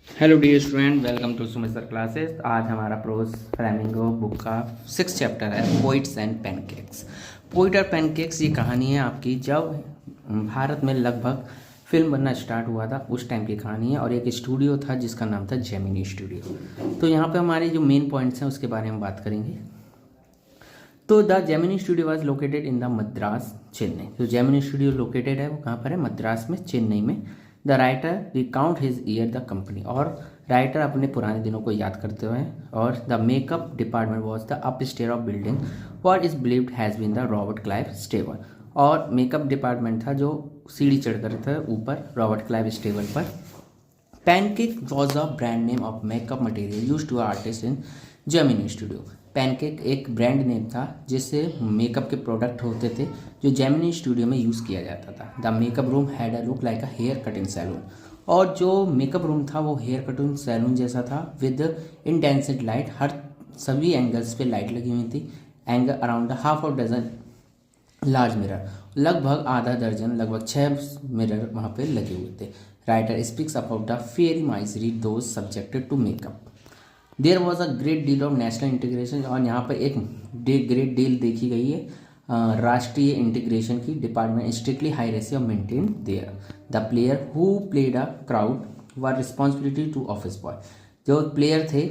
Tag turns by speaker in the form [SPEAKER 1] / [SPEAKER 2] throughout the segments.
[SPEAKER 1] Hello dear student, welcome to Sumit classes. आज हमारा prose Flamingo book का 6 चैप्टर है, पोइट्स एंड पैनकेक्स। पोइट और पैनकेक्स ये कहानी है आपकी जब भारत में लगभग फिल्म बनना स्टार्ट हुआ था उस टाइम की कहानी है। और एक स्टूडियो था जिसका नाम था जेमिनी स्टूडियो। तो यहाँ पे हमारे जो मेन पॉइंट्स हैं उसके बारे में बात करेंगे। तो the Gemini studio was located in the Madras Chennai. जो जेमिनी स्टूडियो लोकेटेड है वो कहाँ पर है? मद्रास में, चेन्नई में। The writer recount his year the company, और राइटर अपने पुराने दिनों को याद करते हुए। और the makeup department was the up stair of building what is believed has been the Robert Clive stable. और मेकअप डिपार्टमेंट था जो सीढ़ी चढ़ कर था ऊपर रॉबर्ट क्लाइव स्टेबल पर। Pancake was a brand name of makeup material use to artist in Gemini studio. Pancake एक ब्रांड नेम था जिससे मेकअप के प्रोडक्ट होते थे जो जेमिनी स्टूडियो में यूज़ किया जाता था। The makeup room had a look like a hair cutting salon. और जो मेकअप रूम था वो हेयर कटिंग सैलून जैसा था विद इंटेंसिव लाइट। हर सभी एंगल्स पे लाइट लगी हुई थी। Angle around half of dozen large mirror, लगभग आधा दर्जन, लगभग 6 मिरर वहाँ पे लगे हुए थे। Writer speaks about the fiery misery those subjected to makeup. There was a great deal of national integration. और यहाँ पर एक ग्रेट डील देखी गई है राष्ट्रीय इंटीग्रेशन की। Department strictly high ratio maintain there. The player who played a crowd were responsibility to office boy. जो प्लेयर थे,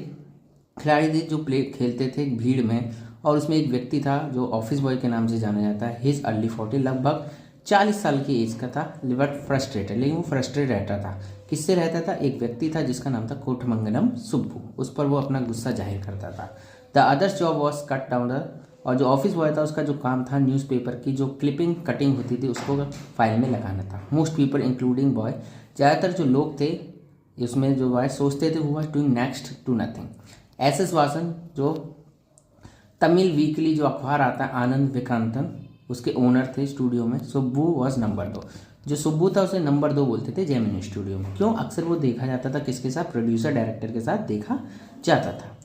[SPEAKER 1] खिलाड़ी थे जो प्ले खेलते थे भीड़ में, और उसमें एक व्यक्ति था जो ऑफिस बॉय के नाम से जाना जाता है। हिज अर्ली 40, लगभग 40 साल की एज का था। बट फ्रस्ट्रेटेड, लेकिन वो फ्रस्ट्रेट रहता था। किससे रहता था? एक व्यक्ति था जिसका नाम था कोटमंगलम सुब्बू। उस पर वो अपना गुस्सा जाहिर करता था। The others job was cut down the, और जो ऑफिस बॉय था उसका जो काम था न्यूज़पेपर की जो क्लिपिंग कटिंग होती थी उसको फाइल में लगाना था। मोस्ट पीपल इंक्लूडिंग बॉय, ज़्यादातर जो लोग थे इसमें जो बॉय सोचते थे वो was doing next to nothing. S S Vasan जो तमिल वीकली जो अखबार आता है आनंद विक्रांतन, उसके ओनर थे स्टूडियो में। Subbu was number 2। जो सुब्बू था उसे नंबर 2 बोलते थे जेमिनी स्टूडियो में। क्यों? अक्सर वो देखा जाता था किसके साथ? प्रोड्यूसर डायरेक्टर के साथ देखा जाता था।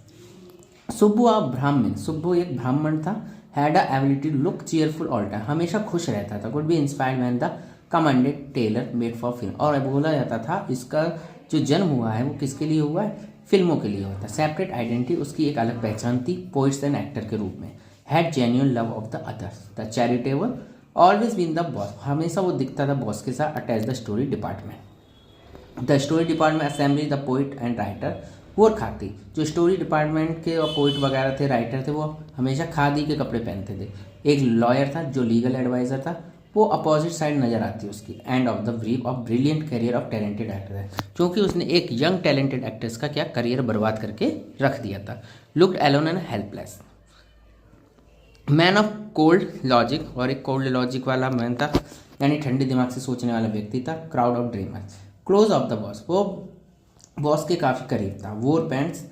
[SPEAKER 1] सुब्बू अ ब्राह्मण, सुब्बू एक ब्राह्मण था। Had a ability to look cheerful all time, हमेशा खुश रहता था। Could be inspired when the commanded tailor made for film. और बोला जाता था इसका जो जन्म हुआ है वो किसके लिए हुआ है? फिल्मों के लिए होता है। सेपरेट आइडेंटिटी, उसकी एक अलग पहचान थी पोइट्स एंड एक्टर के रूप में। Had genuine love of the others, the charitable, always been the boss, हमेशा वो दिखता था बॉस के साथ। Attach the story department, the story department assembly the poet and writer wore khadi. जो स्टोरी डिपार्टमेंट के और पोइट वगैरह थे, राइटर थे, वो हमेशा खादी के कपड़े पहनते थे। एक लॉयर था जो लीगल एडवाइजर था, वो अपोजिट साइड नजर आती है उसकी। End of the brief of brilliant career of talented actor है, क्योंकि उसने एक यंग टैलेंटेड एक्ट्रेस का क्या करियर बर्बाद करके रख दिया था। Looked alone and helpless, man of cold logic, और एक कोल्ड लॉजिक वाला मैन था, यानी ठंडे दिमाग से सोचने वाला व्यक्ति था। Crowd of dreamers, close of the boss, वो बॉस के काफ़ी करीब था। वोर पैंट्स,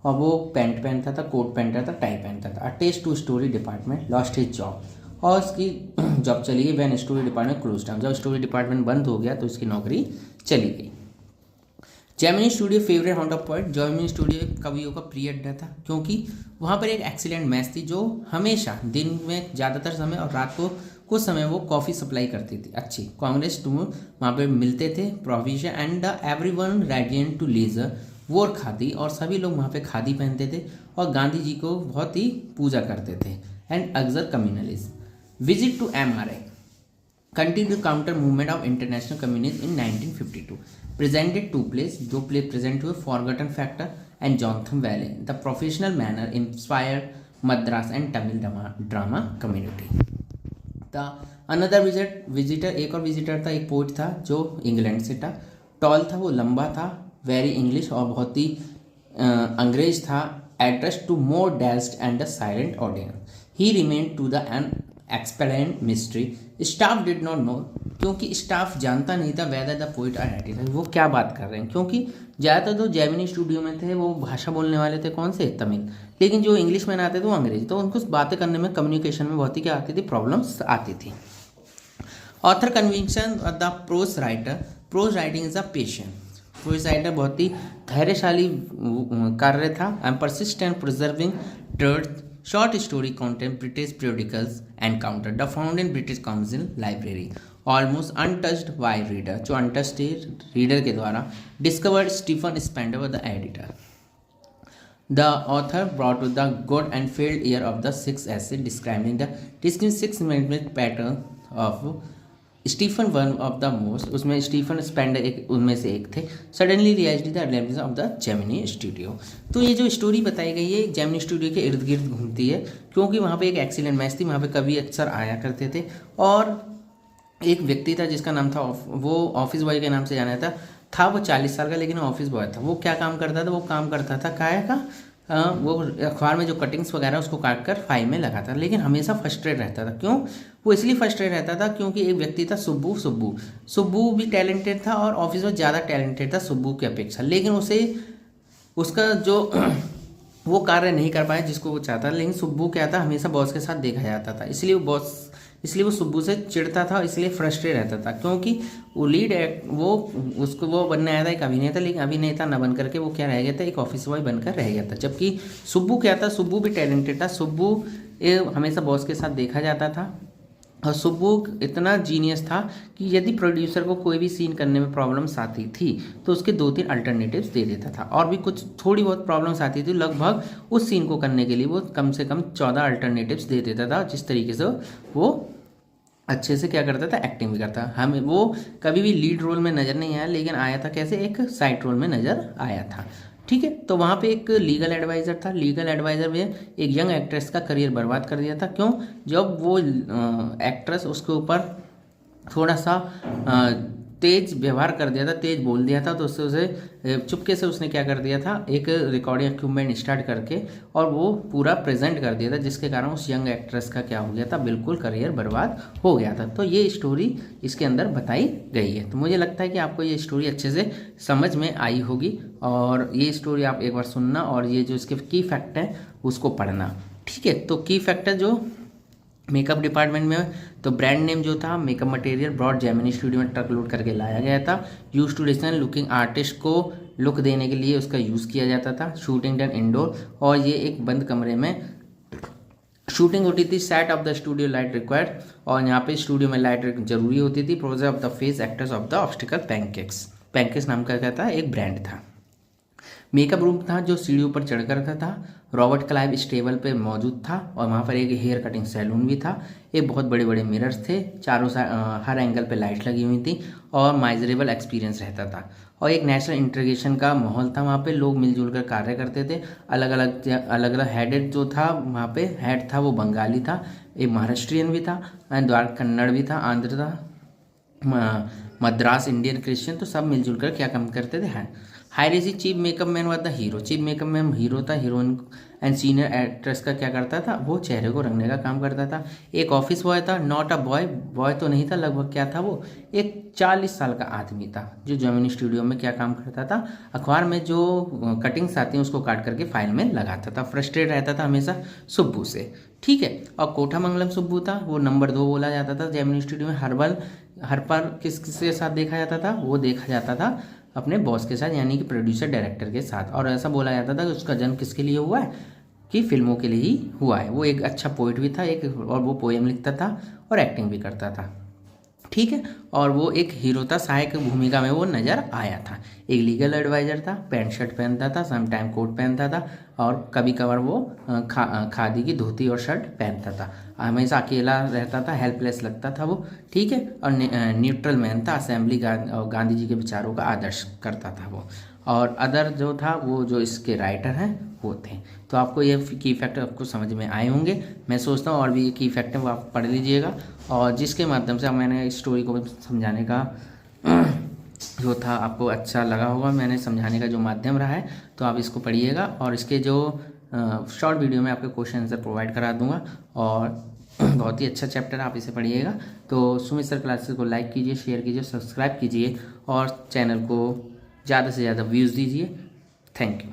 [SPEAKER 1] और वो पैंट पहनता था, कोट पहनता था, टाई पहनता था। Attach to story department lost his job, और उसकी जॉब चली गई। When story department close down, जब स्टोरी डिपार्टमेंट बंद हो गया तो उसकी नौकरी चली गई। Gemini studio favourite haunt of poet, Gemini studio एक कवियों का प्रिय अड्डा था, क्योंकि वहाँ पर एक एक्सीलेंट मैच थी जो हमेशा दिन में ज़्यादातर समय और रात को कुछ समय वो कॉफ़ी सप्लाई करती थी अच्छी। कांग्रेस टू वहाँ पे मिलते थे। Provision and the every one radiant to leisure wore khadi, और सभी लोग वहाँ पे खादी पहनते थे और गांधी जी को बहुत ही पूजा करते थे। एंड अक्सर communalist visit to MRI continued to counter movement of international communism in 1952. Presented two plays, दो प्ले प्रेजेंट हुए, forgotten factor and Jonathan Valley. The professional manner inspired Madras and Tamil drama community. The another visitor, एक और visitor था, एक poet था जो England से था। टॉल था, वो लंबा था, वेरी इंग्लिश और बहुत ही अंग्रेज था। Address to more dazed and the silent audience, he remain to the an excellent mystery. Staff did not know, क्योंकि स्टाफ जानता नहीं था whether the poet are writing, वो क्या बात कर रहे हैं, क्योंकि ज़्यादातर जो जेमिनी स्टूडियो में थे वो भाषा बोलने वाले थे कौन से? तमिल। लेकिन जो इंग्लिश मैन आते थे वो अंग्रेजी, तो उनको बातें करने में, कम्युनिकेशन में बहुत ही क्या आती थी? प्रॉब्लम्स आती थी। Author conviction the prose writer, prose writing is a patient. Prose writer बहुत ही धैर्यशाली कार्य था। And persistent preserving truth, short story content British periodicals encounter the found in British Council library. Almost untouched by reader, जो untouched reader के द्वारा discovered Stephen Spender the editor. The author brought to the good and failed year of the sixth essay describing the distinct six movement pattern of Stephen, one of the most, उसमें Stephen Spender एक उनमें से एक थे, suddenly realised the elements of the Gemini studio. तो ये जो story बताई गई है जेमिनी स्टूडियो के इर्द गिर्द घूमती है, क्योंकि वहाँ पे एक एक्सीलेंट मैच थी, वहाँ पे कवि अक्सर आया करते थे, और एक व्यक्ति था जिसका नाम था, वो ऑफिस बॉय के नाम से जाना था वो 40 साल का, लेकिन ऑफिस बॉय था। वो क्या काम करता था, वो काम करता था काय का, वो अखबार में जो कटिंग्स वगैरह उसको काट कर फाइल में लगाता था, लेकिन हमेशा फर्स्ट्रेट रहता था। क्यों वो इसलिए फर्स्ट्रेट रहता था, क्योंकि एक व्यक्ति था सुब्बू भी टैलेंटेड था और ऑफिस में ज़्यादा टैलेंटेड था सुब्बू की अपेक्षा, लेकिन उसे उसका जो वो कार्य नहीं कर पाया जिसको वो चाहता था। लेकिन सुब्बू क्या था, हमेशा बॉस के साथ देखा जाता था, इसलिए वो सुब्बू से चिढ़ता था, इसलिए फ्रस्ट्रेट रहता था, क्योंकि वो वो बनने आया था एक अभिनेता, लेकिन अभिनेता न बन करके वो क्या रह गया था, एक ऑफिस बॉय बनकर रह गया था। जबकि सुब्बू क्या था, सुब्बू भी टैलेंटेड था, सुब्बू हमेशा बॉस के साथ देखा जाता था, और सुब्बू इतना जीनियस था कि यदि प्रोड्यूसर को कोई भी सीन करने में प्रॉब्लम्स आती थी तो उसके 2-3 अल्टरनेटिव्स दे देता था, और भी कुछ थोड़ी बहुत प्रॉब्लम्स आती थी, लगभग उस सीन को करने के लिए वो कम से कम 14 अल्टरनेटिव्स दे देता था, जिस तरीके से वो अच्छे से क्या करता था, एक्टिंग भी करता। हमें वो कभी भी लीड रोल में नज़र नहीं आया, लेकिन आया था कैसे, एक साइड रोल में नज़र आया था। ठीक है, तो वहाँ पे एक लीगल एडवाइज़र था, लीगल एडवाइज़र में एक यंग एक्ट्रेस का करियर बर्बाद कर दिया था। क्यों, जब वो एक्ट्रेस उसके ऊपर थोड़ा सा तेज व्यवहार कर दिया था, तेज बोल दिया था, तो उससे उसे चुपके से उसने क्या कर दिया था, एक रिकॉर्डिंग इक्विपमेंट स्टार्ट करके और वो पूरा प्रेजेंट कर दिया था, जिसके कारण उस यंग एक्ट्रेस का क्या हो गया था, बिल्कुल करियर बर्बाद हो गया था। तो ये स्टोरी इसके अंदर बताई गई है। तो मुझे लगता है कि आपको ये स्टोरी अच्छे से समझ में आई होगी, और ये स्टोरी आप एक बार सुनना, और ये जो इसके की फैक्ट है उसको पढ़ना। ठीक है, तो की फैक्टर जो मेकअप डिपार्टमेंट में, तो ब्रांड नेम जो था makeup material broad Gemini studio में ट्रक लोड करके लाया गया था। Use to design looking artist को लुक देने के लिए उसका यूज़ किया जाता था। शूटिंग डन इंडोर, और ये एक बंद कमरे में शूटिंग होती थी। Set of the studio light required, और यहाँ पे स्टूडियो में लाइट जरूरी होती थी। Project of the face actors of the obstacle pancakes नाम का क्या था, एक ब्रांड था। मेकअप रूम था जो सीढ़ियों पर चढ़ कर था। रॉबर्ट क्लाइव इस टेबल पे मौजूद था, और वहाँ पर एक हेयर कटिंग सैलून भी था। एक बहुत बड़े बड़े मिरर्स थे, चारों हर एंगल पे लाइट लगी हुई थी, और माइजरेबल एक्सपीरियंस रहता था। और एक नेशनल इंटीग्रेशन का माहौल था, वहाँ पे लोग मिलजुल कर कार्य करते थे। अलग अलग हेडेड जो था, वहाँ पे हेड था वो बंगाली था, एक महाराष्ट्रियन भी था, द्वार कन्नड़ भी था, आंध्र था, मद्रास इंडियन क्रिश्चियन, तो सब मिलजुल कर क्या काम करते थे। हाईरेसी chief makeup man was the hero, chief makeup man hero था। हीरोइन एंड सीनियर एक्ट्रेस का क्या करता था, वो चेहरे को रंगने का काम करता था। एक ऑफिस बॉय था, नॉट अ बॉय तो नहीं था, लगभग क्या था, वो एक 40 साल का आदमी था, जो जेमिनी स्टूडियो में क्या काम करता था, अखबार में जो कटिंग्स आती हैं उसको काट करके फाइल में लगाता था। फ्रस्ट्रेट रहता था हमेशा सुब्बू से। ठीक है, और कोठामंगलम सुब्बू था, वो नंबर 2 बोला जाता था जेमिनी स्टूडियो में। हर पर किसके साथ देखा जाता था, वो देखा जाता था अपने बॉस के साथ, यानी कि प्रोड्यूसर डायरेक्टर के साथ। और ऐसा बोला जाता था कि उसका जन्म किसके लिए हुआ है, कि फिल्मों के लिए ही हुआ है। वो एक अच्छा पोइट भी था, और वो पोएम लिखता था और एक्टिंग भी करता था। ठीक है, और वो एक हीरो था, सहायक भूमिका में वो नज़र आया था। एक लीगल एडवाइज़र था, पैंट शर्ट पहनता था, सम टाइम कोट पहनता था, और कभी कभार वो खादी की धोती और शर्ट पहनता था। हमेशा अकेला रहता था, हेल्पलेस लगता था वो। ठीक है, और न्यूट्रल मैन था, असेंबली गांधी जी के विचारों का आदर्श करता था वो। और अदर जो था, वो जो इसके राइटर हैं वो थे। तो आपको ये की फैक्टर आपको समझ में आए होंगे, मैं सोचता हूँ। और भी ये की फैक्टर वो आप पढ़ लीजिएगा, और जिसके माध्यम से मैंने इस स्टोरी को समझाने का जो था आपको अच्छा लगा होगा। मैंने समझाने का जो माध्यम रहा है, तो आप इसको पढ़िएगा, और इसके जो शॉर्ट वीडियो में आपके क्वेश्चन आंसर प्रोवाइड करा दूंगा, और बहुत ही अच्छा चैप्टर, आप इसे पढ़िएगा। तो सुमित सर क्लासेस को लाइक कीजिए, शेयर कीजिए, सब्सक्राइब कीजिए, और चैनल को ज़्यादा से ज़्यादा व्यूज़ दीजिए। Thank you.